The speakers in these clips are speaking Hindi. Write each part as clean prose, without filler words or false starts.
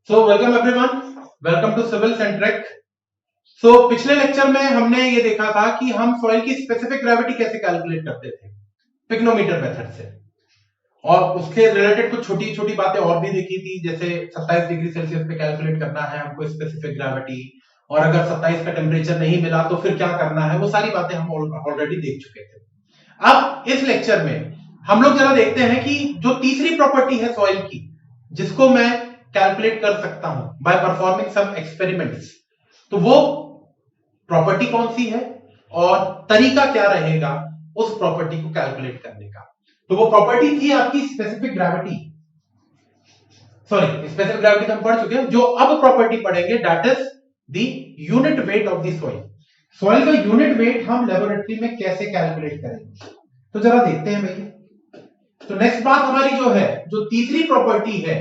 So welcome everyone, welcome to civil centric. So पिछले लेक्चर में हमने ये देखा था कि हम सॉइल की स्पेसिफिक ग्रेविटी कैसे कैलकुलेट करते थे पिग्नोमीटर मेथड से, और उसके रिलेटेड कुछ छोटी छोटी बातें और भी देखी थी, जैसे 27 डिग्री सेल्सियस पे कैलकुलेट करना है हमको स्पेसिफिक ग्रेविटी, और अगर 27 का टेम्परेचर नहीं मिला तो फिर क्या करना है, वो सारी बातें हम ऑलरेडी देख चुके थे। अब इस लेक्चर में हम लोग जरा देखते हैं कि जो तीसरी प्रॉपर्टी है सॉइल की, जिसको मैं कैलकुलेट कर सकता हूं बाय परफॉर्मिंग सम एक्सपेरिमेंट्स, तो वो प्रॉपर्टी कौन सी है और तरीका क्या रहेगा उस प्रॉपर्टी को कैलकुलेट करने का। तो वो प्रॉपर्टी थी आपकी specific gravity, sorry specific gravity तो हम पढ़ चुके हैं। जो अब प्रॉपर्टी पढ़ेंगे that is the unit weight of the soil. Soil का यूनिट वेट हम लेबोरेटरी में कैसे कैलकुलेट करेंगे, तो जरा देखते हैं भाई। तो नेक्स्ट बात हमारी जो है, जो तीसरी प्रॉपर्टी है,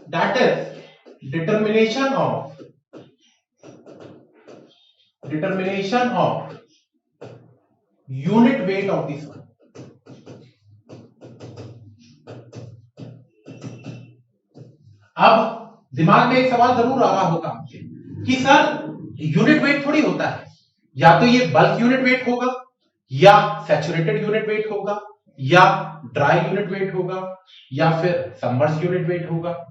that is determination of unit weight of the soil. अब दिमाग में एक सवाल जरूर आ रहा होगा कि सर यूनिट वेट थोड़ी होता है, या तो ये बल्क यूनिट वेट होगा, या सैचुरेटेड यूनिट वेट होगा, या ड्राई यूनिट वेट होगा, या फिर सबमर्ज यूनिट वेट होगा।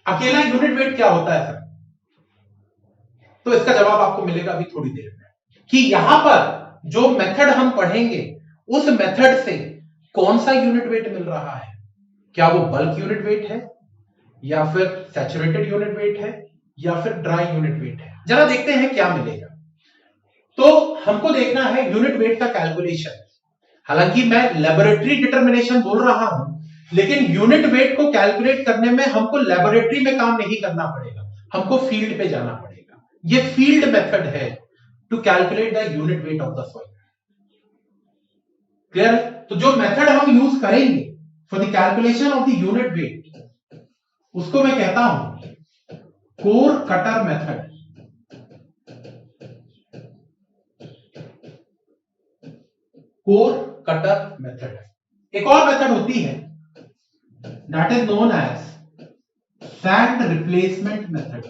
अकेला यूनिट वेट क्या होता है सर? तो इसका जवाब आपको मिलेगा अभी थोड़ी देर में, कि यहां पर जो मेथड हम पढ़ेंगे उस मेथड से कौन सा यूनिट वेट मिल रहा है, क्या वो बल्क यूनिट वेट है, या फिर सैचुरेटेड यूनिट वेट है, या फिर ड्राई यूनिट वेट है। जरा देखते हैं क्या मिलेगा। तो हमको देखना है यूनिट वेट का कैलकुलेशन। हालांकि मैं लेबोरेटरी डिटर्मिनेशन बोल रहा हूं, लेकिन यूनिट वेट को कैलकुलेट करने में हमको लेबोरेटरी में काम नहीं करना पड़ेगा, हमको फील्ड पे जाना पड़ेगा। ये फील्ड मेथड है to calculate the unit weight of the soil. Clear? तो जो मेथड हम यूज करेंगे for the calculation of the unit weight, उसको मैं कहता हूं core cutter method. Core cutter method. एक और मेथड होती है that is known as sand replacement method.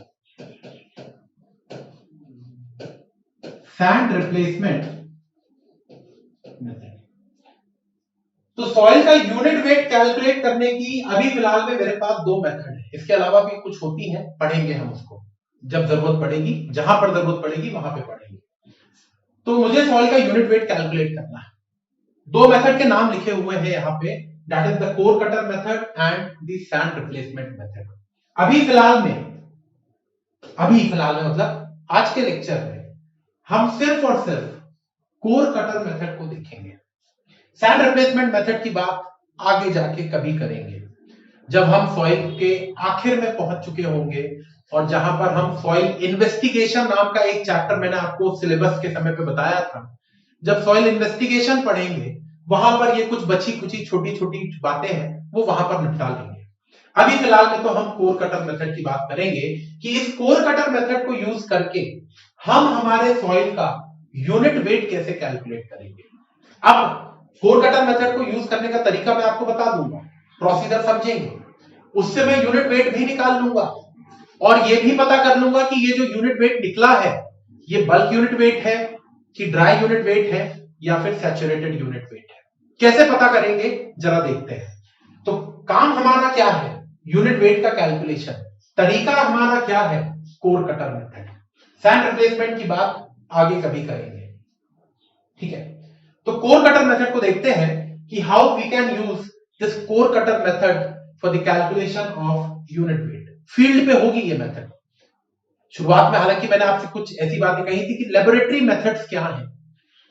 Sand replacement method. तो सॉइल का यूनिट वेट कैलकुलेट करने की अभी फिलहाल में मेरे पास दो मेथड है, इसके अलावा भी कुछ होती हैं, पढ़ेंगे हम उसको जब जरूरत पड़ेगी, जहां पर जरूरत पड़ेगी वहां पे पढ़ेंगे। तो मुझे सॉइल का यूनिट वेट कैलकुलेट करना है। दो मेथड के नाम लिखे हुए हैं यहां पे, that is the core cutter method and the sand replacement method. अभी फिलहाल में मतलब आज के लेक्चर में हम सिर्फ और सिर्फ कोर कटर मेथड को देखेंगे। सैंड रिप्लेसमेंट मेथड की बात आगे जाके कभी करेंगे, जब हम सॉइल के आखिर में पहुंच चुके होंगे, और जहां पर हम सॉइल इन्वेस्टिगेशन नाम का एक चैप्टर मैंने आपको सिलेबस के समय पे बताया था, जब सॉइल इन्वेस्टिगेशन पढ़ेंगे वहां पर ये कुछ बची कुची छोटी छोटी बातें हैं वो वहां पर निपटा लेंगे। अभी फिलहाल में तो हम कोर कटर मेथड की बात करेंगे कि इस कोर कटर मेथड को यूज करके हम हमारे सॉइल का यूनिट वेट कैसे कैलकुलेट करेंगे। अब कोर कटर मेथड को यूज करने का तरीका मैं आपको बता दूंगा, प्रोसीजर समझेंगे, उससे मैं यूनिट वेट भी निकाल लूंगा, और ये भी पता कर लूंगा कि ये जो यूनिट वेट निकला है ये बल्क यूनिट वेट है कि ड्राई यूनिट वेट है या फिर सैचुरेटेड यूनिट वेट है। कैसे पता करेंगे जरा देखते हैं। तो काम हमारा क्या है, यूनिट वेट का कैलकुलेशन। तरीका हमारा क्या है, core cutter method. Sand replacement की बात आगे कभी करेंगे, ठीक है। तो कोर कटर मेथड को देखते हैं कि how we can use this core cutter method for the calculation of unit weight. Field पे होगी ये मेथड। शुरुआत में हालांकि मैंने आपसे कुछ ऐसी बातें कही थी कि लेबोरेटरी मेथड्स क्या हैं,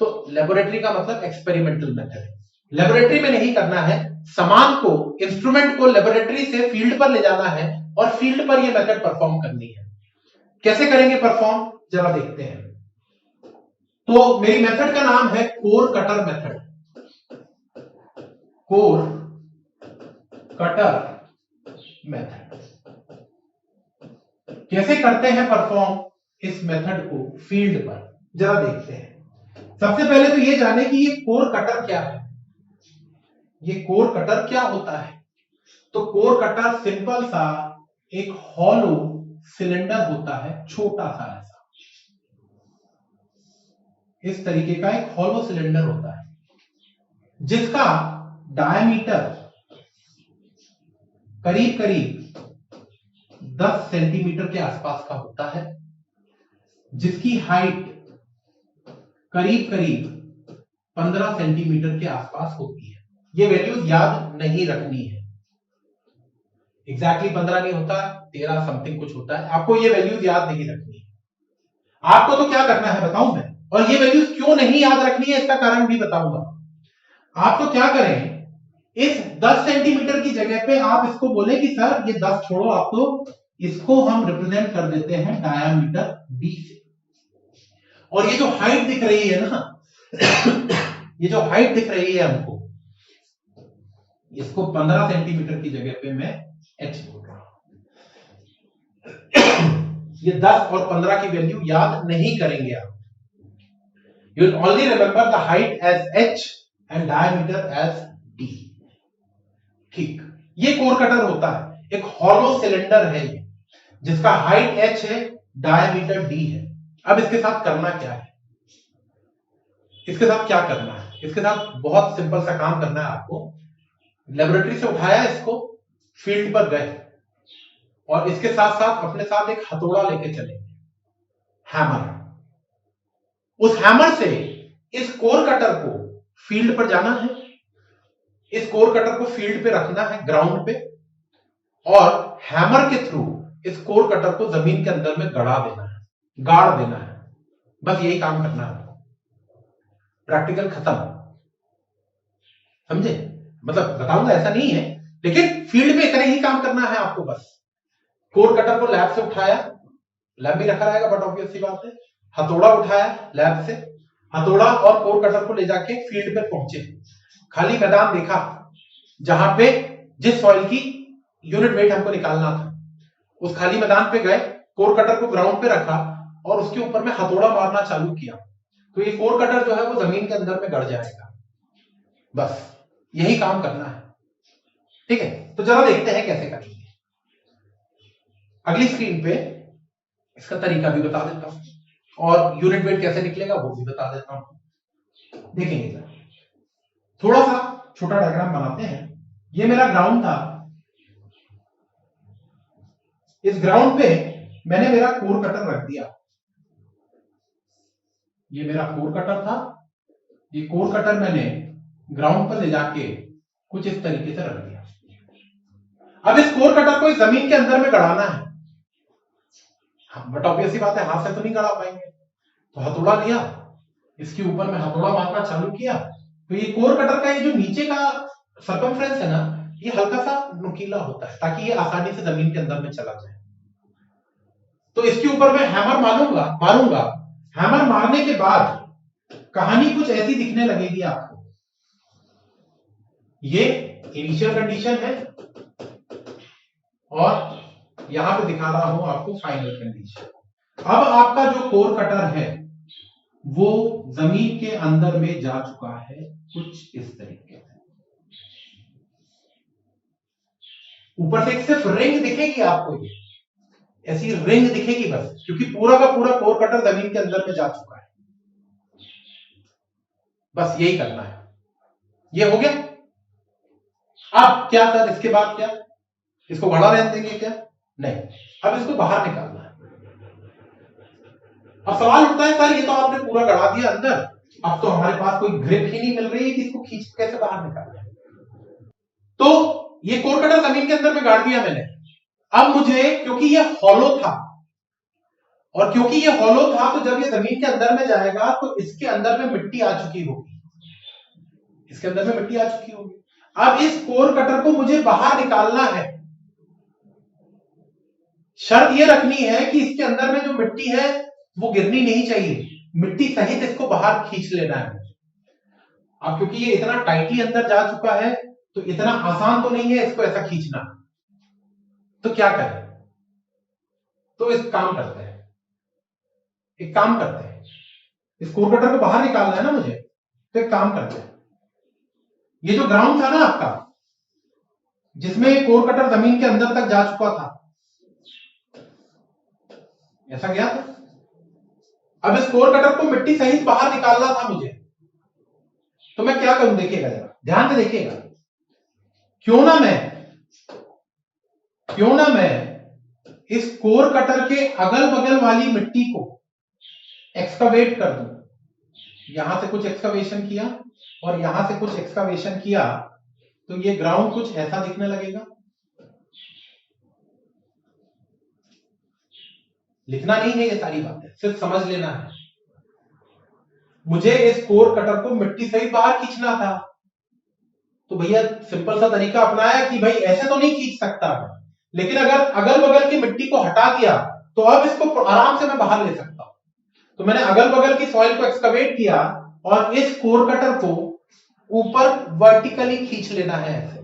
तो लेबोरेटरी का मतलब एक्सपेरिमेंटल मेथड। लेबोरेटरी में नहीं करना है, सामान को, इंस्ट्रूमेंट को लेबोरेटरी से फील्ड पर ले जाना है और फील्ड पर यह मेथड परफॉर्म करनी है। कैसे करेंगे परफॉर्म, जरा देखते हैं। तो मेरी मेथड का नाम है core cutter method. Core cutter method. कैसे करते हैं परफॉर्म इस मेथड को फील्ड पर, जरा देखते हैं। सबसे पहले तो ये जाने कि ये कोर कटर क्या है। ये कोर कटर क्या होता है? तो कोर कटर सिंपल सा एक हॉलो सिलेंडर होता है, छोटा सा ऐसा, इस तरीके का एक हॉलो सिलेंडर होता है जिसका डायमीटर करीब करीब 10 सेंटीमीटर के आसपास का होता है, जिसकी हाइट करीब करीब 15 सेंटीमीटर के आसपास होती है। ये वैल्यूज याद नहीं रखनी है, एग्जैक्टली 15 नहीं होता, 13 समथिंग कुछ होता है, आपको ये वैल्यूज याद नहीं रखनी है। आपको तो क्या करना है बताऊं मैं, और ये वैल्यूज क्यों नहीं याद रखनी है इसका कारण भी बताऊंगा। आप तो क्या करें, इस 10 सेंटीमीटर की जगह पे आप इसको बोले कि सर ये 10 छोड़ो, आप तो इसको हम रिप्रेजेंट कर देते हैं डायामीटर d से, और ये जो हाइट दिख रही है ना ये जो हाइट दिख रही है हमको, इसको 15 सेंटीमीटर की जगह पे मैं h बोल रहा हूं। ये 10 और 15 की वैल्यू याद नहीं करेंगे आप, you will only remember the height as h and diameter as d। ठीक, ये कोर कटर होता है, एक हॉलो सिलेंडर है ये, जिसका हाइट h है, डायमीटर d है। अब इसके साथ करना क्या है, इसके साथ क्या करना है, इसके साथ बहुत सिंपल सा काम करना है आपको। लेबोरेटरी से उठाया इसको, फील्ड पर गए और इसके साथ साथ अपने साथ एक हथौड़ा लेके चलेंगे, हैमर। उस हैमर से इस कोर कटर को फील्ड पर जाना है, इस कोर कटर को फील्ड पे रखना है, ग्राउंड पे, और हैमर के थ्रू इस कोर कटर को जमीन के अंदर में गड़ा देना है, गाड़ देना है। बस यही काम करना है आपको, प्रैक्टिकल खत्म, समझे? मतलब बताऊंगा ऐसा नहीं है, लेकिन फील्ड में इतना ही काम करना है आपको। बस कोर कटर को लैब से उठाया, लैब में रखा रहेगा बट ऑब्वियस सी बात है, हथौड़ा उठाया लैब से, हथौड़ा और कोर कटर को ले जाके फील्ड पे पहुंचे, खाली मैदान देखा जहां पे जिस सॉइल की यूनिट वेट हमको निकालना था, उस खाली मैदान पे गए, कोर कटर को ग्राउंड पे रखा और उसके ऊपर में हथौड़ा मारना चालू किया, तो ये कोर कटर जो है वो जमीन के अंदर में गड़ जाएगा। बस यही काम करना है, ठीक है? तो जरा देखते हैं कैसे करेंगे। अगली स्क्रीन पे इसका तरीका भी बता देता हूं और यूनिट वेट कैसे निकलेगा वो भी बता देता हूं। देखेंगे जरा, थोड़ा सा छोटा डायग्राम बनाते हैं। ये मेरा ग्राउंड था, इस ग्राउंड पे मैंने मेरा कोर कटर रख दिया, ये मेरा कोर कटर था, ये कोर कटर मैंने ग्राउंड पर ले जाके कुछ इस तरीके से रख दिया। अब इस कोर कटर को इस जमीन के अंदर में गड़ाना है, बट ऑब्वियस सी बात है हाथ से तो नहीं गड़ा पाएंगे, तो हथौड़ा लिया, इसके ऊपर में हथौड़ा मारना चालू किया, तो ये कोर कटर का ये जो नीचे का सर्कमफ्रेंस है ना, ये हल्का सा नुकीला होता है ताकि ये आसानी से जमीन के अंदर में चला जाए। तो इसके ऊपर मैं हैमर मारूंगा। हैमर मारने के बाद कहानी कुछ ऐसी दिखने लगेगी आपको। ये इनिशियल कंडीशन है और यहां पे दिखा रहा हूं आपको फाइनल कंडीशन। अब आपका जो कोर कटर है वो जमीन के अंदर में जा चुका है, कुछ इस तरीके से। ऊपर से सिर्फ रिंग दिखेगी आपको, ये ऐसी रिंग दिखेगी बस, क्योंकि पूरा का पूरा कोर कटर जमीन के अंदर में जा चुका है। बस यही करना है, ये हो गया। अब क्या सर, इसके बाद क्या, इसको गड़ा रहने देंगे क्या? नहीं, अब इसको बाहर निकालना है। अब सवाल उठता है सर ये तो आपने पूरा गड़ा दिया अंदर, अब तो हमारे पास कोई ग्रिप ही नहीं मिल रही है कि इसको खींच कैसे बाहर निकालें। तो ये कोर कटर जमीन के अंदर में गाड़ दिया मैंने। अब मुझे, क्योंकि ये हॉलो था, और क्योंकि ये हॉलो था तो जब ये जमीन के अंदर में जाएगा तो इसके अंदर में मिट्टी आ चुकी होगी, इसके अंदर में मिट्टी आ चुकी होगी। अब इस कोर कटर को मुझे बाहर निकालना है। शर्त ये रखनी है कि इसके अंदर में जो मिट्टी है वो गिरनी नहीं चाहिए, मिट्टी सहित इसको बाहर खींच लेना है। अब क्योंकि ये इतना टाइटली अंदर जा चुका है तो इतना आसान तो नहीं है इसको ऐसा खींचना, तो क्या करें? तो इस काम करते हैं, एक काम करते हैं, इस कोर कटर को बाहर निकालना है ना मुझे, तो एक काम करते हैं, ये जो ग्राउंड था ना आपका, जिसमें कोर कटर जमीन के अंदर तक जा चुका था, ऐसा गया था। अब इस कोर कटर को मिट्टी सहित बाहर निकालना था मुझे, तो मैं क्या करूं, देखिएगा जरा ध्यान से देखिएगा। क्यों ना मैं इस कोर कटर के अगल बगल वाली मिट्टी को एक्सकवेट कर दूं। यहां से कुछ एक्सकवेशन किया और यहां से कुछ एक्सकवेशन किया, तो ये ग्राउंड कुछ ऐसा दिखने लगेगा। लिखना नहीं है ये सारी बातें, सिर्फ समझ लेना है। मुझे इस कोर कटर को मिट्टी से ही बाहर खींचना था, तो भैया सिंपल सा तरीका अपनाया कि भाई ऐसे तो नहीं खींच सकता, लेकिन अगर अगल बगल की मिट्टी को हटा दिया तो अब इसको आराम से मैं बाहर ले सकता हूं। तो मैंने अगल बगल की सॉइल को एक्सकवेट किया और इस कोर कटर को ऊपर वर्टिकली खींच लेना है ऐसे।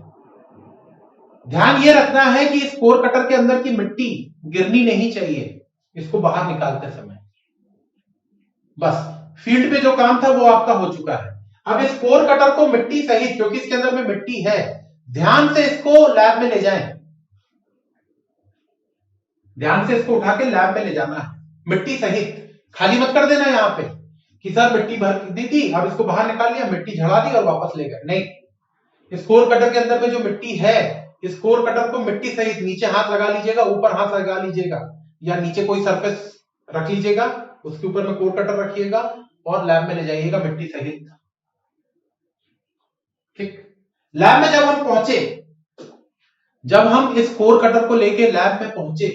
ध्यान ये रखना है कि इस कोर कटर के अंदर की मिट्टी गिरनी नहीं चाहिए इसको बाहर निकालते समय। बस फील्ड पे जो काम था वो आपका हो चुका है। अब इस कोर कटर को मिट्टी सहित, क्योंकि इसके अंदर में मिट्टी है, ध्यान से इसको लैब में ले जाएं। ध्यान से इसको उठा के लैब में ले जाना है मिट्टी सहित। खाली मत कर देना यहां पे कि सर मिट्टी भर दी थी, अब इसको बाहर निकाल लिया, मिट्टी झड़ा दी और वापस ले गए। नहीं, इस कोर कटर के अंदर में जो मिट्टी है, इस कोर कटर को मिट्टी सहित नीचे हाथ लगा लीजिएगा, ऊपर हाथ लगा लीजिएगा, या नीचे कोई सरफेस रख लीजिएगा, उसके ऊपर में कोर कटर रखिएगा और लैब में ले जाइएगा मिट्टी सहित। ठीक, लैब में जब हम पहुंचे, जब हम इस कोर कटर को लेके लैब में पहुंचे,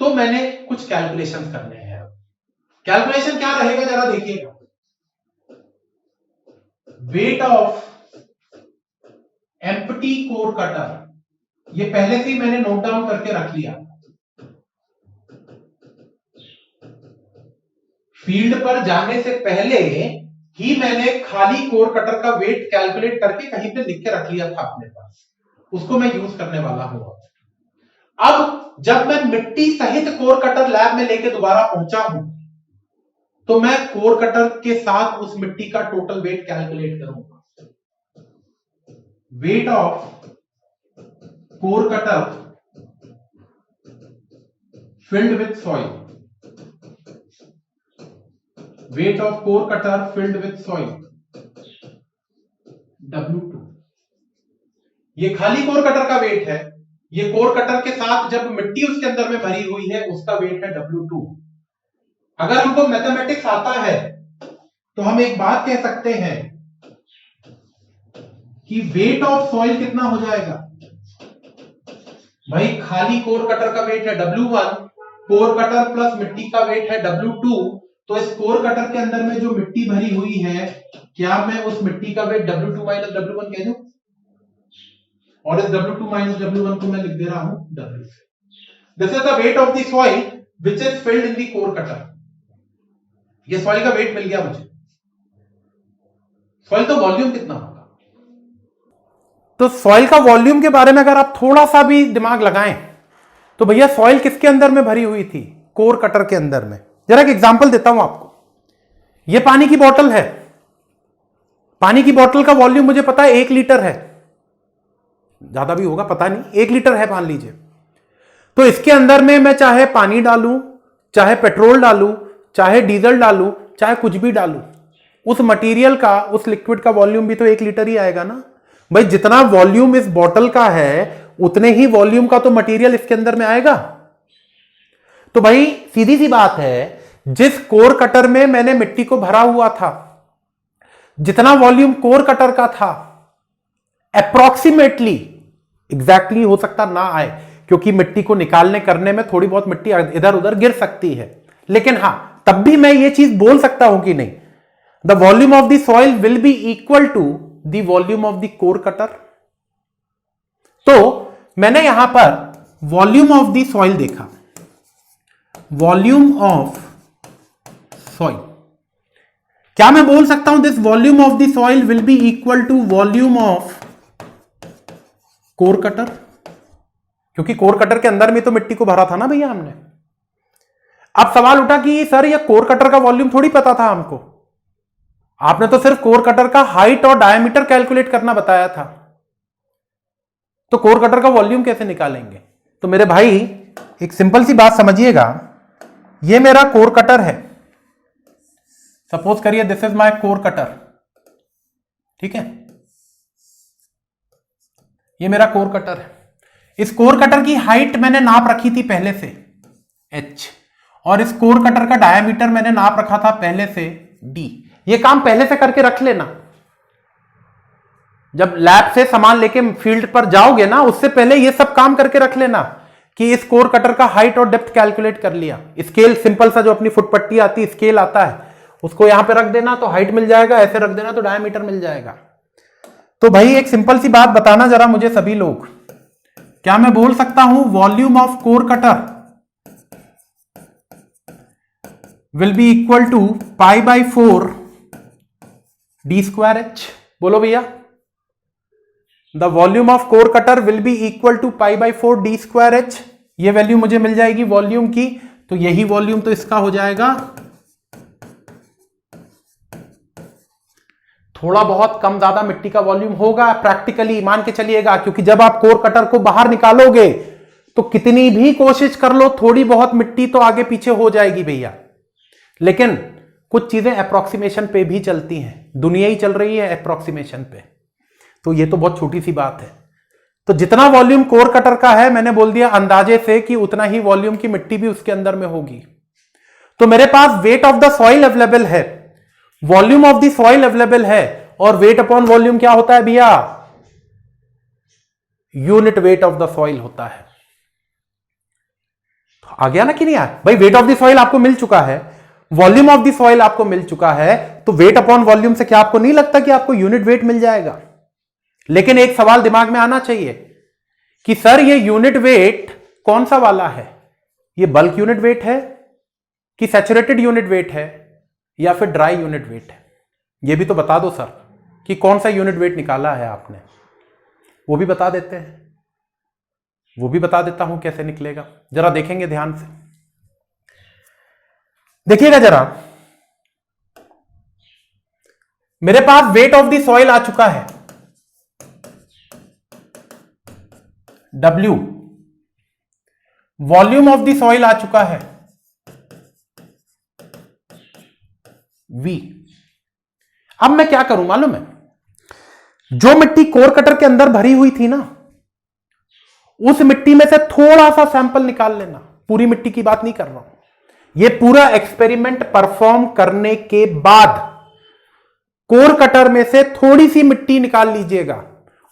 तो मैंने कुछ कैलकुलेशन करने हैं। कैलकुलेशन क्या रहेगा जरा देखिएगा। Weight of empty core cutter, ये पहले से ही मैंने नोट डाउन करके रख लिया। फील्ड पर जाने से पहले ही मैंने खाली कोर कटर का वेट कैलकुलेट करके कहीं पे लिख के रख लिया था अपने पास, उसको मैं यूज करने वाला हूं। अब जब मैं मिट्टी सहित कोर कटर लैब में लेके दोबारा पहुंचा हूं, तो मैं कोर कटर के साथ उस मिट्टी का टोटल वेट कैलकुलेट करूंगा। Weight of core cutter filled with soil, weight of core cutter filled with soil W2। ये खाली कोर कटर का वेट है, ये कोर कटर के साथ जब मिट्टी उसके अंदर में भरी हुई है उसका वेट है W2। अगर हमको मैथमेटिक्स आता है तो हम एक बात कह सकते हैं कि वेट ऑफ सॉइल कितना हो जाएगा। भाई खाली कोर कटर का वेट है W1, कोर कटर प्लस मिट्टी का वेट है W2, तो इस कोर कटर के अंदर में जो मिट्टी भरी हुई है, क्या मैं उस मिट्टी का वेट W2 माइनस W1 कह दूं, और इस W2 माइनस W1 को मैं लिख दे रहा हूं W से। This is the wait of the soil which is filled in the core cutter. ये सॉइल का वेट मिल गया मुझे। सॉइल तो वॉल्यूम कितना होगा, तो सॉइल का वॉल्यूम के बारे में अगर आप थोड़ा सा भी दिमाग लगाएं तो भैया सॉइल किसके अंदर में भरी हुई थी, कोर कटर के अंदर में। जरा एक एग्जांपल देता हूं आपको। यह पानी की बोतल है, पानी की बोतल का वॉल्यूम मुझे पता है 1 लीटर है, ज्यादा भी होगा पता नहीं, 1 लीटर है मान लीजिए। तो इसके अंदर में मैं चाहे पानी डालूं, चाहे पेट्रोल डालूं, चाहे डीजल डालूं, चाहे कुछ भी डालूं, उस मटेरियल का, उस लिक्विड का वॉल्यूम भी तो 1 लीटर ही आएगा ना। भाई जितना वॉल्यूम इस बोतल का है उतने ही वॉल्यूम का तो मटेरियल इसके अंदर में आएगा। तो भाई सीधी सी बात है, जिस कोर कटर में मैंने मिट्टी को भरा हुआ था, जितना वॉल्यूम कोर कटर का था, अप्रोक्सीमेटली, एग्जैक्टली हो सकता ना आए, क्योंकि मिट्टी को निकालने करने में थोड़ी बहुत मिट्टी इधर उधर गिर सकती है, लेकिन हां तब भी मैं ये चीज बोल सकता हूं कि नहीं, the volume of the soil will be equal to the volume of the core cutter. तो मैंने यहां पर वॉल्यूम ऑफ द सॉइल देखा, वॉल्यूम ऑफ सॉइल, क्या मैं बोल सकता हूं this volume of the soil will be equal to volume of core cutter, क्योंकि कोर कटर के अंदर में तो मिट्टी को भरा था ना भैया हमने। अब सवाल उठा कि सर ये कोर कटर का वॉल्यूम थोड़ी पता था हमको, आपने तो सिर्फ कोर कटर का हाइट और डायमीटर कैलकुलेट करना बताया था, तो कोर कटर का वॉल्यूम कैसे निकालेंगे। तो मेरे भाई एक सिंपल सी बात समझिएगा, ये मेरा कोर कटर है, सपोज करिए this is my core cutter, ठीक है, ये मेरा कोर कटर है। इस कोर कटर की हाइट मैंने नाप रखी थी पहले से h, और इस कोर कटर का डायमीटर मैंने नाप रखा था पहले से d। ये काम पहले से करके रख लेना, जब लैब से सामान लेके फील्ड पर जाओगे ना, उससे पहले ये सब काम करके रख लेना कि इस कोर कटर का हाइट और डेप्थ कैलकुलेट कर लिया। स्केल सिंपल सा जो अपनी फुटपट्टी आती है, स्केल आता है, उसको यहां पे रख देना तो हाइट मिल जाएगा, ऐसे रख देना तो डायमीटर मिल जाएगा। तो भाई एक सिंपल सी बात बताना जरा मुझे सभी लोग, क्या मैं बोल सकता हूं volume of core cutter will be equal to π/4 d²h? बोलो भैया, the volume of core cutter will be equal to π/4 d²h। ये वैल्यू मुझे मिल जाएगी वॉल्यूम की, तो यही वॉल्यूम तो इसका हो जाएगा। थोड़ा बहुत कम ज्यादा मिट्टी का वॉल्यूम होगा प्रैक्टिकली, मान के चलिएगा, क्योंकि जब आप कोर कटर को बाहर निकालोगे तो कितनी भी कोशिश कर लो, थोड़ी बहुत मिट्टी तो आगे पीछे हो जाएगी भैया। लेकिन कुछ चीजें अप्रोक्सीमेशन पे भी चलती हैं, दुनिया ही चल रही है अप्रोक्सीमेशन पे, तो ये तो बहुत छोटी सी बात है। तो जितना वॉल्यूम कोर कटर का है, मैंने बोल दिया अंदाजे से कि उतना ही वॉल्यूम की मिट्टी भी उसके अंदर में होगी। तो मेरे पास weight of the soil available है, volume of the soil available है, और वेट अपॉन वॉल्यूम क्या होता है भैया? Unit weight of the soil होता है। आ गया ना कि नहीं आया भाई? वेट ऑफ द सॉइल आपको मिल चुका है, वॉल्यूम ऑफ द सॉइल आपको मिल चुका है, तो वेट अपॉन वॉल्यूम से क्या आपको नहीं लगता कि आपको यूनिट वेट मिल जाएगा? लेकिन एक सवाल दिमाग में आना चाहिए कि सर ये यूनिट वेट कौन सा वाला है? ये बल्क यूनिट वेट है कि सैचुरेटेड यूनिट वेट है या फिर ड्राई यूनिट वेट है? ये भी तो बता दो सर कि कौन सा यूनिट वेट निकाला है आपने, वो भी बता देते हैं। वो भी बता देता हूं कैसे निकलेगा, जरा देखेंगे ध्यान से, देखिएगा जरा। मेरे पास वेट ऑफ द सॉइल आ चुका है W, volume of the soil आ चुका है V। अब मैं क्या करूं मालूम है? जो मिट्टी कोर कटर के अंदर भरी हुई थी ना, उस मिट्टी में से थोड़ा सा सैंपल निकाल लेना, पूरी मिट्टी की बात नहीं कर रहा हूं। यह पूरा एक्सपेरिमेंट परफॉर्म करने के बाद कोर कटर में से थोड़ी सी मिट्टी निकाल लीजिएगा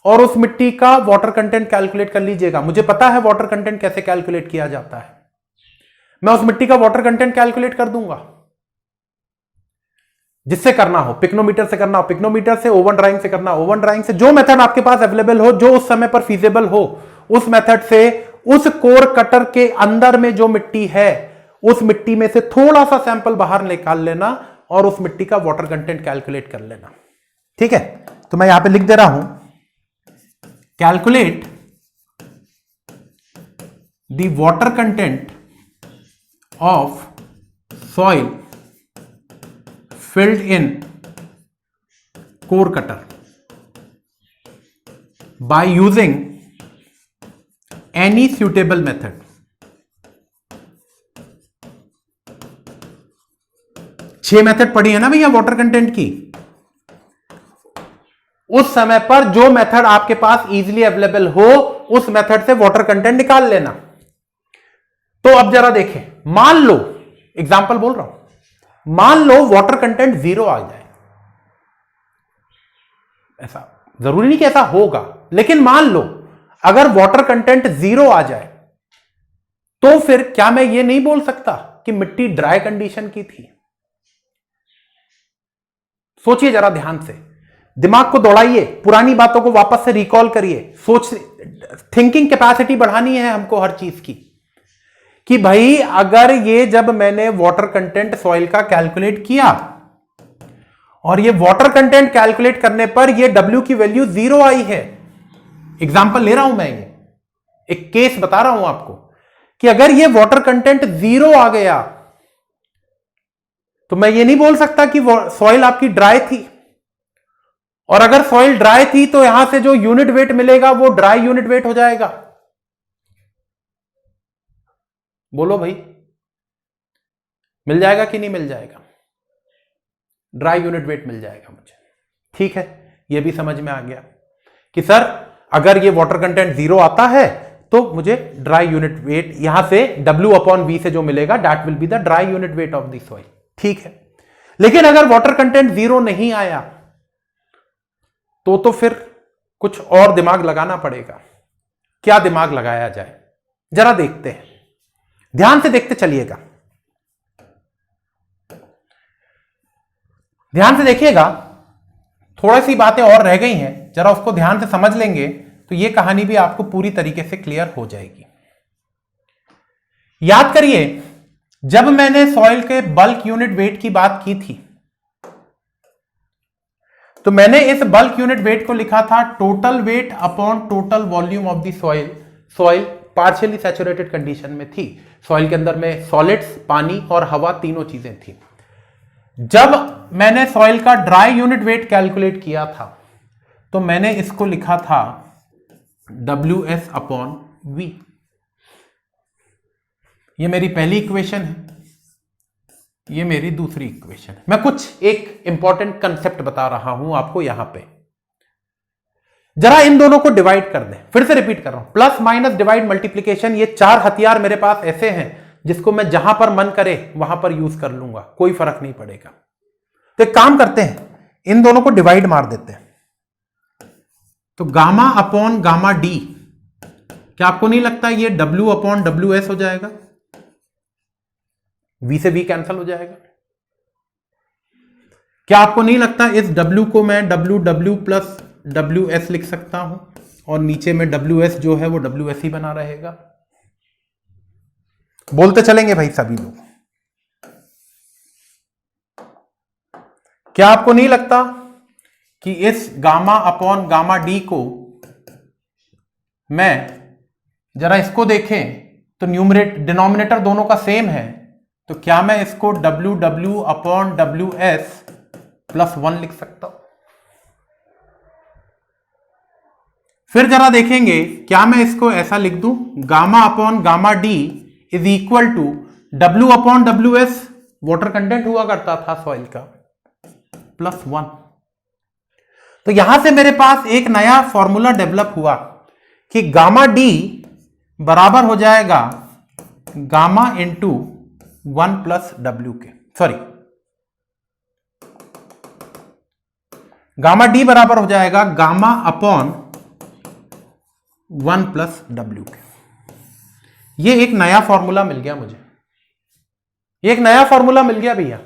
और उस मिट्टी का वाटर कंटेंट कैलकुलेट कर लीजिएगा। मुझे पता है वाटर कंटेंट कैसे कैलकुलेट किया जाता है, मैं उस मिट्टी का वाटर कंटेंट कैलकुलेट कर दूंगा। जिससे करना हो, पिक्नोमीटर से करना हो पिक्नोमीटर से, ओवन ड्राइंग से करना ओवन ड्राइंग से, जो मेथड आपके पास अवेलेबल हो, जो उस समय पर फीजेबल हो, उस मेथड से उस कोर कटर के अंदर में जो मिट्टी है, उस मिट्टी में से थोड़ा सा सैंपल बाहर निकाल लेना और उस मिट्टी का वाटर कंटेंट कैलकुलेट कर लेना। ठीक है, तो मैं यहां पे लिख दे रहा हूं, calculate the water content of soil filled in core cutter by using any suitable method। 6 method पढ़ी है ना भैया वाटर कंटेंट की। उस समय पर जो मेथड आपके पास इजीली अवेलेबल हो, उस मेथड से वाटर कंटेंट निकाल लेना। तो अब जरा देखें, मान लो एग्जांपल बोल रहा हूं, मान लो वाटर कंटेंट 0 आ जाए, ऐसा जरूरी नहीं कि ऐसा होगा, लेकिन मान लो अगर वाटर कंटेंट 0 आ जाए, तो फिर क्या मैं ये नहीं बोल सकता कि मिट्टी ड्राई कंडीशन की थी? सोचिए जरा ध्यान से, दिमाग को दौड़ाइए, पुरानी बातों को वापस से रिकॉल करिए, सोच, थिंकिंग कैपेसिटी बढ़ानी है हमको हर चीज की, कि भाई अगर ये जब मैंने वाटर कंटेंट सॉइल का कैलकुलेट किया और ये वाटर कंटेंट कैलकुलेट करने पर ये W की वैल्यू 0 आई है, एग्जांपल ले रहा हूं मैं, ये एक केस बता रहा हूं आपको, कि अगर ये वाटर कंटेंट 0 आ गया तो मैं ये नहीं बोल सकता कि सॉइल आपकी ड्राई थी, और अगर सॉइल ड्राई थी तो यहां से जो यूनिट वेट मिलेगा वो ड्राई यूनिट वेट हो जाएगा। बोलो भाई, मिल जाएगा कि नहीं मिल जाएगा? ड्राई यूनिट वेट मिल जाएगा मुझे। ठीक है, ये भी समझ में आ गया कि सर अगर ये वाटर कंटेंट 0 आता है तो मुझे ड्राई यूनिट वेट यहां से W/V से जो मिलेगा that will be the dry unit weight of the soil. ठीक है, लेकिन अगर वाटर कंटेंट 0 नहीं आया तो फिर कुछ और दिमाग लगाना पड़ेगा। क्या दिमाग लगाया जाए जरा देखते हैं, ध्यान से देखते चलिएगा, ध्यान से देखिएगा। थोड़ी सी बातें और रह गई हैं, जरा उसको ध्यान से समझ लेंगे तो यह कहानी भी आपको पूरी तरीके से क्लियर हो जाएगी। याद करिए, जब मैंने सॉइल के बल्क यूनिट वेट की बात की थी तो मैंने इस बल्क यूनिट वेट को लिखा था total weight upon total volume of the soil. Soil partially saturated condition में थी, सॉइल के अंदर में सॉलिड्स, पानी और हवा तीनों चीजें थी। जब मैंने सॉइल का ड्राई यूनिट वेट कैलकुलेट किया था तो मैंने इसको लिखा था WS/V। ये मेरी पहली इक्वेशन है, ये मेरी दूसरी इक्वेशन है। मैं कुछ एक इंपॉर्टेंट कंसेप्ट बता रहा हूं आपको यहां पे, जरा इन दोनों को डिवाइड कर दें। फिर से रिपीट कर रहा हूं, प्लस माइनस डिवाइड मल्टीप्लीकेशन, ये 4 हथियार मेरे पास ऐसे हैं जिसको मैं जहां पर मन करे वहां पर यूज कर लूंगा, कोई फर्क नहीं पड़ेगा। तो एक काम करते हैं, इन दोनों को डिवाइड मार देते हैं। तो गामा अपॉन गामा डी, क्या आपको नहीं लगता ये W/WS हो जाएगा? V से V कैंसल हो जाएगा। क्या आपको नहीं लगता इस W को मैं WW प्लस WS लिख सकता हूं और नीचे में WS जो है वो WS ही बना रहेगा? बोलते चलेंगे भाई सभी लोग। क्या आपको नहीं लगता कि इस गामा अपॉन गामा डी को मैं जरा इसको देखें तो डिनोमिनेटर दोनों का सेम है, तो क्या मैं इसको WW/WS प्लस 1 लिख सकता हूं? फिर जरा देखेंगे, क्या मैं इसको ऐसा लिख दूं, gamma upon gamma D is equal to W/WS, water content हुआ करता था सॉइल का, प्लस 1। तो यहां से मेरे पास एक नया फॉर्मूला डेवलप हुआ कि गामा डी बराबर हो जाएगा गामा इंटू 1 प्लस W के, सॉरी, गामा डी बराबर हो जाएगा गामा अपॉन 1 प्लस W के। ये एक नया फॉर्मूला मिल गया मुझे, ये एक नया फॉर्मूला मिल गया भैया।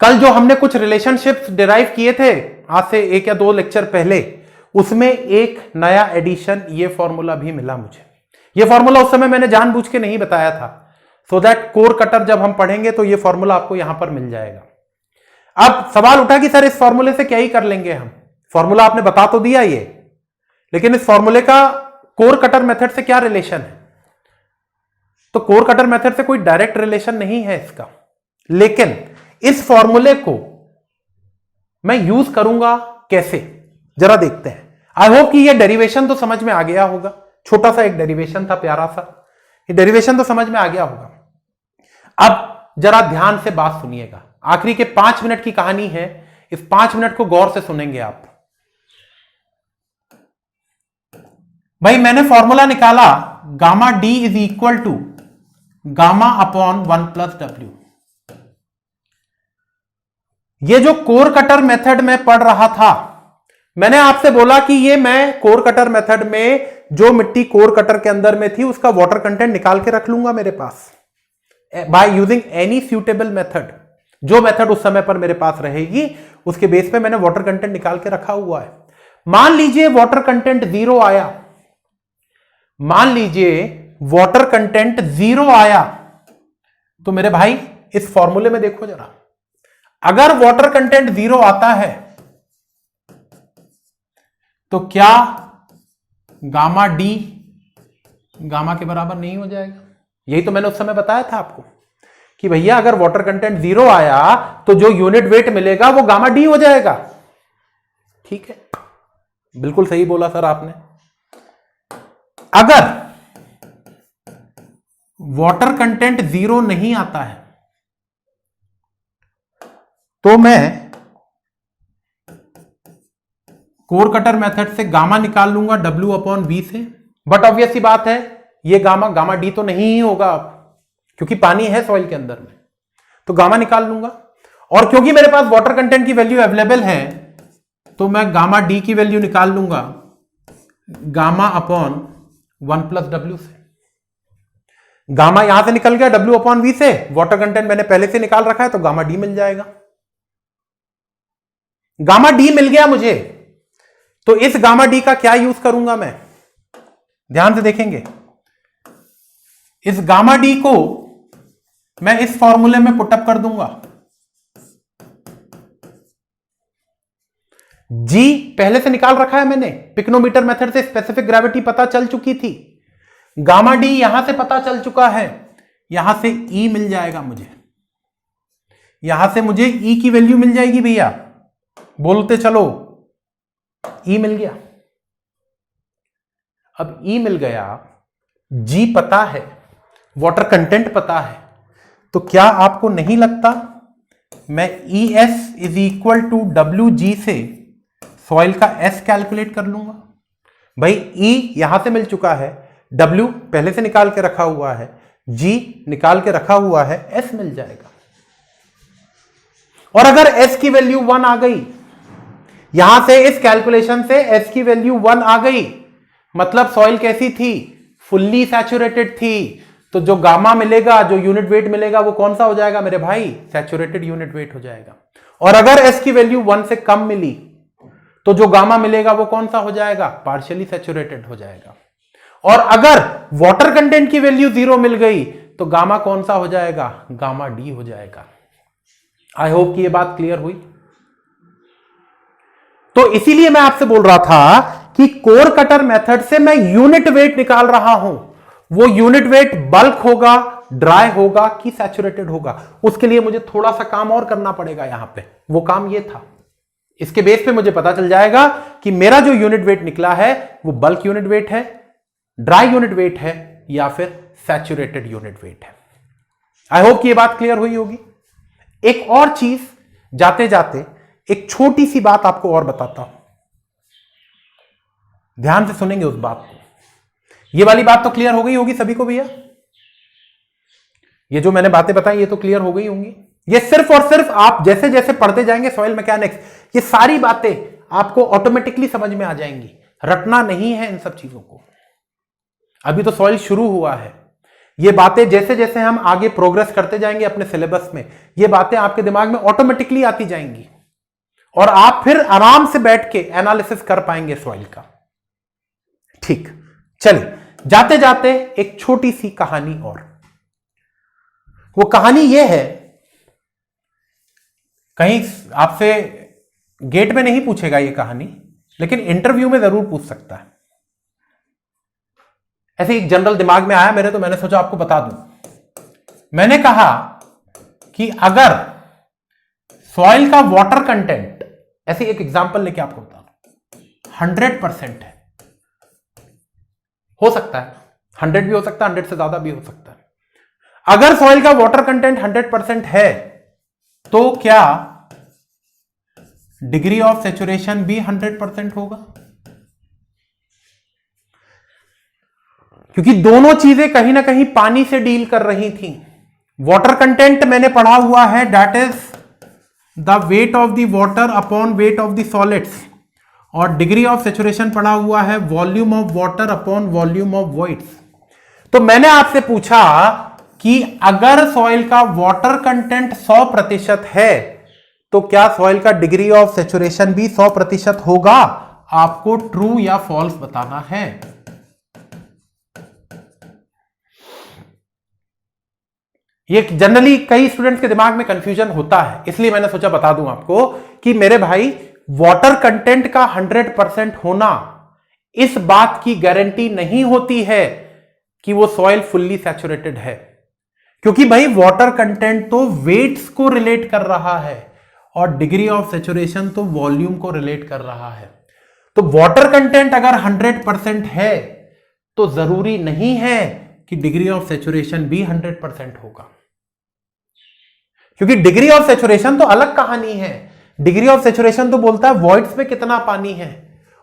कल जो हमने कुछ रिलेशनशिप्स डिराइव किए थे आज से 1 या 2 लेक्चर पहले, उसमें एक नया एडिशन ये फॉर्मूला भी मिला मुझे। ये फॉर्मूला उस समय मैंने जानबूझ के नहीं बताया था, सो दैट कोर कटर जब हम पढ़ेंगे तो ये फॉर्मूला आपको यहां पर मिल जाएगा। अब सवाल उठा कि सर इस फॉर्मूले से क्या ही कर लेंगे हम, फॉर्मूला आपने बता तो दिया ये, लेकिन इस फॉर्मूले का कोर कटर मेथड से क्या रिलेशन है? तो कोर कटर मेथड से कोई डायरेक्ट रिलेशन नहीं है इसका, लेकिन इस फॉर्मूले को मैं यूज करूंगा कैसे, जरा देखते हैं। आई होप कि ये डेरिवेशन तो समझ में आ गया होगा, छोटा सा एक डेरिवेशन था प्यारा सा, ये डेरिवेशन तो समझ में आ गया होगा। अब जरा ध्यान से बात सुनिएगा, आखिरी के 5 मिनट की कहानी है, इस 5 मिनट को गौर से सुनेंगे आप। भाई मैंने फॉर्मूला निकाला, gamma D is equal to gamma upon 1 plus W। ये जो कोर कटर मेथड में पढ़ रहा था, मैंने आपसे बोला कि ये मैं कोर कटर मेथड में जो मिट्टी कोर कटर के अंदर में थी उसका वाटर कंटेंट निकाल के रख लूंगा मेरे पास by using any suitable method. जो मेथड उस समय पर मेरे पास रहेगी उसके बेस पे मैंने वाटर कंटेंट निकाल के रखा हुआ है। मान लीजिए वाटर कंटेंट 0 आया, मान लीजिए वाटर कंटेंट 0 आया, तो मेरे भाई इस फॉर्मूले में देखो जरा, अगर वाटर कंटेंट 0 आता है तो क्या गामा डी गामा के बराबर नहीं हो जाएगा? यही तो मैंने उस समय बताया था आपको कि भैया अगर वाटर कंटेंट 0 आया तो जो यूनिट वेट मिलेगा वो गामा डी हो जाएगा। ठीक है, बिल्कुल सही बोला सर आपने। अगर वाटर कंटेंट 0 नहीं आता है तो मैं कोर कटर मेथड से गामा निकाल लूंगा W/V से। बट ऑब्वियस सी बात है ये गामा डी तो नहीं ही होगा अब, क्योंकि पानी है सॉइल के अंदर में, तो गामा निकाल लूंगा। और क्योंकि मेरे पास वाटर कंटेंट की वैल्यू अवेलेबल है तो मैं गामा डी की वैल्यू निकाल लूंगा गामा/1 + W से। गामा यहां से निकल गया W/V से, वाटर कंटेंट मैंने पहले से निकाल रखा है तो गामा डी मिल जाएगा। गामा डी मिल गया मुझे, तो इस गामा डी का क्या यूज करूंगा मैं, ध्यान से देखेंगे। इस गामा डी को मैं इस फॉर्मूले में पुटअप कर दूंगा। जी पहले से निकाल रखा है मैंने, पिक्नोमीटर मेथड से स्पेसिफिक ग्रेविटी पता चल चुकी थी। गामा डी यहां से पता चल चुका है, यहां से ई मिल जाएगा मुझे, यहां से मुझे ई की वैल्यू मिल जाएगी भैया, बोलते चलो ई मिल गया। अब ई मिल गया, जी पता है, वाटर कंटेंट पता है, तो क्या आपको नहीं लगता मैं ES = WG से सॉइल का S कैलकुलेट कर लूंगा? भाई E यहां से मिल चुका है, W पहले से निकाल के रखा हुआ है, G निकाल के रखा हुआ है, S मिल जाएगा। और अगर S की वैल्यू 1 आ गई, यहां से इस कैलकुलेशन से S की वैल्यू 1 आ गई, मतलब सॉइल कैसी थी, फुल्ली सैचुरेटेड थी। तो जो गामा मिलेगा, जो यूनिट वेट मिलेगा, वो कौन सा हो जाएगा मेरे भाई, सैचुरेटेड यूनिट वेट हो जाएगा। और अगर S की वैल्यू 1 से कम मिली तो जो गामा मिलेगा वो कौन सा हो जाएगा, पार्शियली सैचुरेटेड हो जाएगा। और अगर वाटर कंटेंट की वैल्यू 0 मिल गई तो गामा कौन सा हो जाएगा, गामा डी हो जाएगा। आई होप कि ये बात क्लियर हुई। तो इसीलिए मैं आपसे बोल रहा था कि कोर कटर मेथड से मैं यूनिट वेट निकाल रहा हूं, वो यूनिट वेट बल्क होगा, ड्राई होगा कि सैचुरेटेड होगा, उसके लिए मुझे थोड़ा सा काम और करना पड़ेगा यहां पे। वो काम ये था, इसके बेस पे मुझे पता चल जाएगा कि मेरा जो यूनिट वेट निकला है वो बल्क यूनिट वेट है, ड्राई यूनिट वेट है, या फिर सैचुरेटेड यूनिट वेट है। आई होप कि ये बात क्लियर हुई होगी। एक और चीज जाते जाते एक छोटी सी बात आपको और बताता हूं, ध्यान से सुनेंगे उस बात को। ये वाली बात तो क्लियर हो गई होगी सभी को भैया, ये जो मैंने बातें बताई ये तो क्लियर हो गई होंगी। ये सिर्फ और सिर्फ आप जैसे जैसे पढ़ते जाएंगे सॉइल मैकेनिक्स, ये सारी बातें आपको ऑटोमेटिकली समझ में आ जाएंगी, रटना नहीं है इन सब चीजों को। अभी तो सॉइल शुरू हुआ है, ये बातें जैसे जैसे हम आगे प्रोग्रेस करते जाएंगे अपने सिलेबस में, ये बातें आपके दिमाग में ऑटोमेटिकली आती जाएंगी और आप फिर आराम से बैठ के एनालिसिस कर पाएंगे सॉइल का। ठीक, चलिए जाते जाते एक छोटी सी कहानी और। वो कहानी ये है, कहीं आपसे गेट में नहीं पूछेगा ये कहानी, लेकिन इंटरव्यू में जरूर पूछ सकता है। ऐसे एक जनरल दिमाग में आया मेरे, तो मैंने सोचा आपको बता दूं। मैंने कहा कि अगर सॉइल का वाटर कंटेंट, ऐसे एक एग्जांपल लेके आपको बता दूं, 100% है, हो सकता है 100 भी हो सकता है, 100 से ज्यादा भी हो सकता है। अगर सॉइल का वाटर कंटेंट 100% है तो क्या डिग्री ऑफ सैचुरेशन भी 100% होगा? क्योंकि दोनों चीजें कहीं ना कहीं पानी से डील कर रही थी। वाटर कंटेंट मैंने पढ़ा हुआ है, that is the wait of the water upon weight of the solids, और डिग्री ऑफ सैचुरेशन पढ़ा हुआ है volume of water upon volume of voids. तो मैंने आपसे पूछा कि अगर सॉइल का वाटर कंटेंट 100% है तो क्या सॉइल का डिग्री ऑफ सैचुरेशन भी 100% होगा? आपको ट्रू या फॉल्स बताना है। ये जनरली कई स्टूडेंट्स के दिमाग में कंफ्यूजन होता है, इसलिए मैंने सोचा बता दूं आपको कि मेरे भाई वाटर कंटेंट का 100% होना इस बात की गारंटी नहीं होती है कि वो सॉइल फुल्ली सैचुरेटेड है, क्योंकि भाई वाटर कंटेंट तो वेट्स को रिलेट कर रहा है और डिग्री ऑफ सैचुरेशन तो वॉल्यूम को रिलेट कर रहा है। तो वाटर कंटेंट अगर 100% है तो जरूरी नहीं है कि डिग्री ऑफ सेचुरेशन भी 100% होगा, क्योंकि डिग्री ऑफ सेचुरेशन तो अलग कहानी है। डिग्री ऑफ सेचुरेशन तो बोलता है वॉइड्स में कितना पानी है,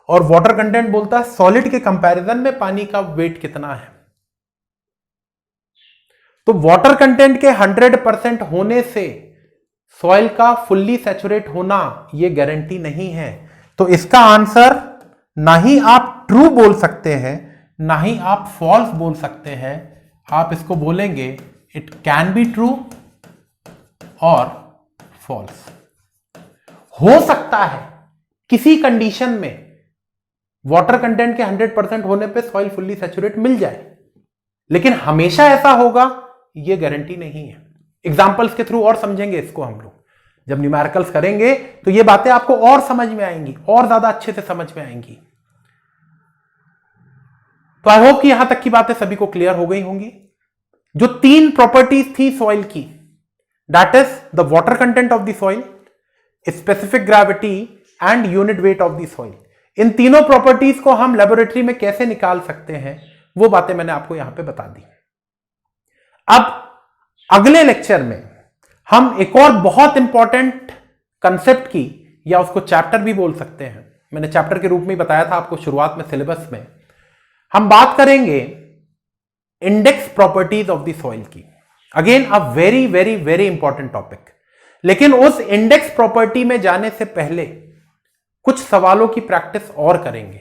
और वाटर कंटेंट बोलता है सॉलिड के कंपैरिजन में पानी का वेट कितना है। तो वाटर कंटेंट के 100% होने से सॉइल का फुल्ली सैचुरेट होना यह गारंटी नहीं है। तो इसका आंसर ना ही आप ट्रू बोल सकते हैं, ना ही आप फॉल्स बोल सकते हैं। आप इसको बोलेंगे इट कैन बी ट्रू और फॉल्स। हो सकता है किसी कंडीशन में वाटर कंटेंट के 100% होने पे सॉइल फुल्ली सैचुरेट मिल जाए, लेकिन हमेशा ऐसा होगा ये गारंटी नहीं है। एग्जांपल्स के थ्रू और समझेंगे इसको हम लोग। जब न्यूमेरिकल्स करेंगे तो ये बातें आपको और समझ में आएंगी, और ज्यादा अच्छे से समझ में आएंगी। तो आई होप कि यहां तक की बातें सभी को क्लियर हो गई होंगी। जो 3 प्रॉपर्टीज थी सॉइल की, that is the water content of the soil, specific gravity and unit weight of the soil. इन तीनों प्रॉपर्टीज को हम लेबोरेटरी में कैसे निकाल सकते हैं वो बातें मैंने आपको यहां पे बता दी। अब अगले लेक्चर में हम एक और बहुत इंपॉर्टेंट कंसेप्ट की, या उसको चैप्टर भी बोल सकते हैं, मैंने चैप्टर के रूप में बताया था आपको शुरुआत में सिलेबस में, हम बात करेंगे index properties of the soil की। Again a very very very important topic. लेकिन उस इंडेक्स प्रॉपर्टी में जाने से पहले कुछ सवालों की प्रैक्टिस और करेंगे।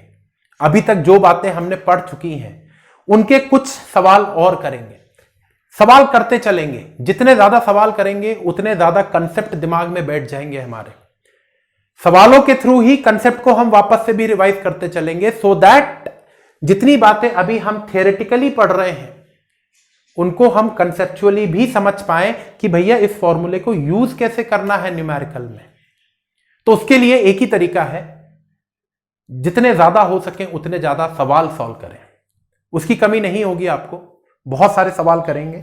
अभी तक जो बातें हमने पढ़ चुकी हैं उनके कुछ सवाल और करेंगे। सवाल करते चलेंगे, जितने ज्यादा सवाल करेंगे उतने ज्यादा कंसेप्ट दिमाग में बैठ जाएंगे हमारे। सवालों के थ्रू ही कंसेप्ट को हम वापस से भी रिवाइज करते चलेंगे, सो दैट जितनी बातें अभी हम थियोरेटिकली पढ़ रहे हैं उनको हम कंसेप्चुअली भी समझ पाए कि भैया इस फॉर्मूले को यूज कैसे करना है न्यूमेरिकल में। तो उसके लिए एक ही तरीका है, जितने ज्यादा हो सके उतने ज्यादा सवाल सॉल्व करें। उसकी कमी नहीं होगी आपको, बहुत सारे सवाल करेंगे।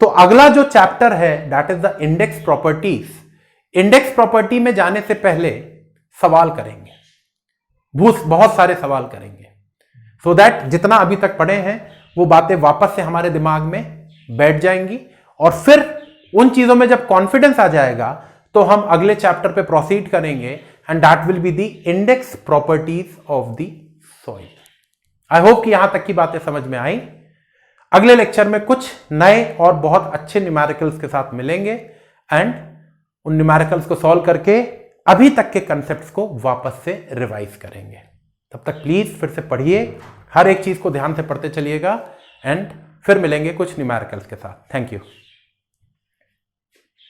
तो अगला जो चैप्टर है that is the index properties. Index property में जाने से पहले सवाल करेंगे, बहुत सारे सवाल करेंगे, सो दैट जितना अभी तक पढ़े हैं वो बातें वापस से हमारे दिमाग में बैठ जाएंगी। और फिर उन चीजों में जब कॉन्फिडेंस आ जाएगा तो हम अगले चैप्टर पे प्रोसीड करेंगे, and that will be the index properties of the soil. I hope कि यहां तक की बातें समझ में आई। अगले लेक्चर में कुछ नए और बहुत अच्छे न्यूमेरिकल्स के साथ मिलेंगे, एंड उन न्यूमेरिकल्स को सॉल्व करके अभी तक के कंसेप्ट्स को वापस से रिवाइज करेंगे। तब तक प्लीज फिर से पढ़िए, हर एक चीज को ध्यान से पढ़ते चलिएगा, एंड फिर मिलेंगे कुछ न्यूमेरिकल्स के साथ। Thank you.